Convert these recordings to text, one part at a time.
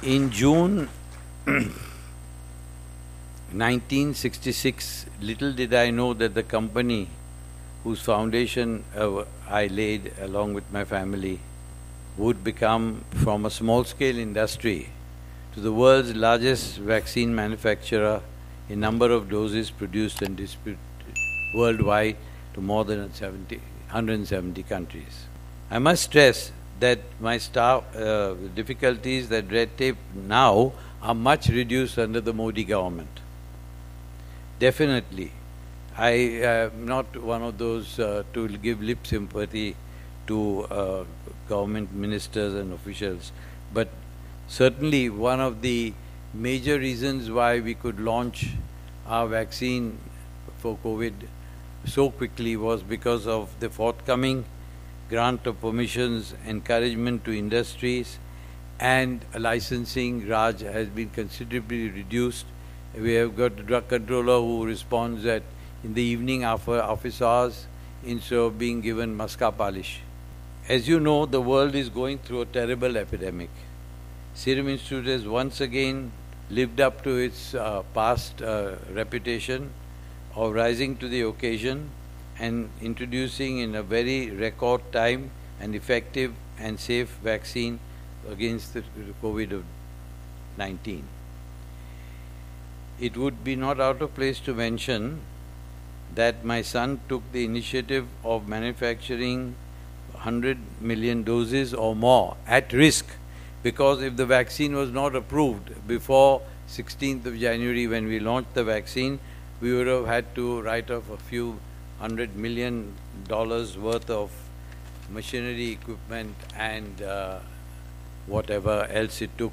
In June 1966, little did I know that the company whose foundation I laid along with my family would become from a small-scale industry to the world's largest vaccine manufacturer in number of doses produced and distributed worldwide to more than 170 countries. I must stress that my staff, difficulties, that red tape now are much reduced under the Modi government. Definitely. I am not one of those to give lip sympathy to government ministers and officials, but certainly one of the major reasons why we could launch our vaccine for COVID so quickly was because of the forthcoming grant of permissions, encouragement to industries, and licensing. Raj has been considerably reduced. We have got a drug controller who responds that in the evening after office hours instead of being given muska polish. As you know, the world is going through a terrible epidemic. Serum Institute has once again lived up to its past reputation of rising to the occasion and introducing in a very record time an effective and safe vaccine against the COVID-19. It would be not out of place to mention that my son took the initiative of manufacturing 100 million doses or more at risk, because if the vaccine was not approved before 16th of January when we launched the vaccine, we would have had to write off a few $100 million worth of machinery, equipment, and whatever else it took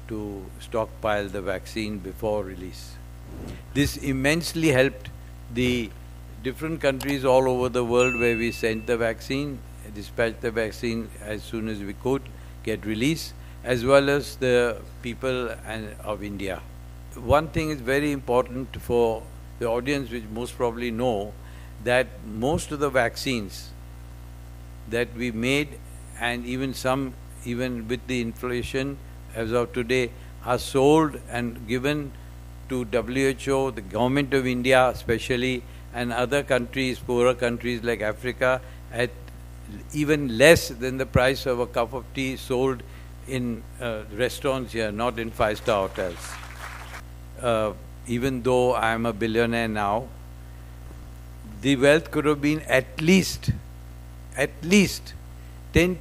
to stockpile the vaccine before release. This immensely helped the different countries all over the world where we sent the vaccine, dispatched the vaccine as soon as we could get release, as well as the people of India. One thing is very important for the audience, which most probably know, that most of the vaccines that we made, and even some, even with the inflation as of today, are sold and given to WHO, the government of India especially, and other countries, poorer countries like Africa, at even less than the price of a cup of tea sold in restaurants here, not in five-star hotels. Even though I am a billionaire now, the wealth could have been at least 10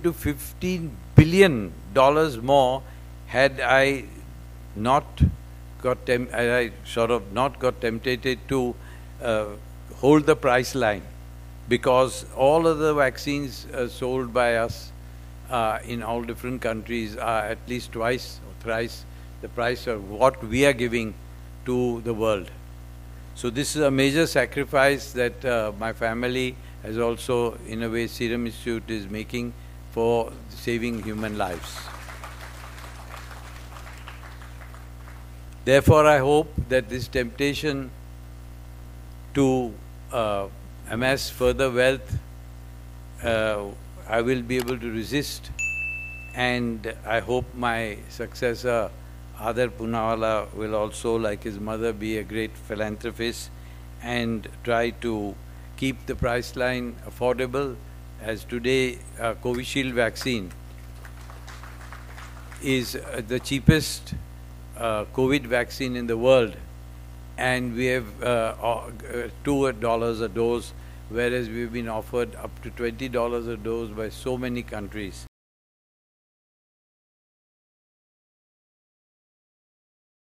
to 15 billion dollars more had I not got tempted to hold the price line, because all of the vaccines sold by us in all different countries are at least twice or thrice the price of what we are giving to the world. So this is a major sacrifice that my family, as also in a way Serum Institute, is making for saving human lives. Therefore, I hope that this temptation to amass further wealth, I will be able to resist, and I hope my successor, Adar Poonawalla, will also, like his mother, be a great philanthropist and try to keep the price line affordable, as today Covishield vaccine is the cheapest COVID vaccine in the world, and we have $2 a dose, whereas we've been offered up to $20 a dose by so many countries.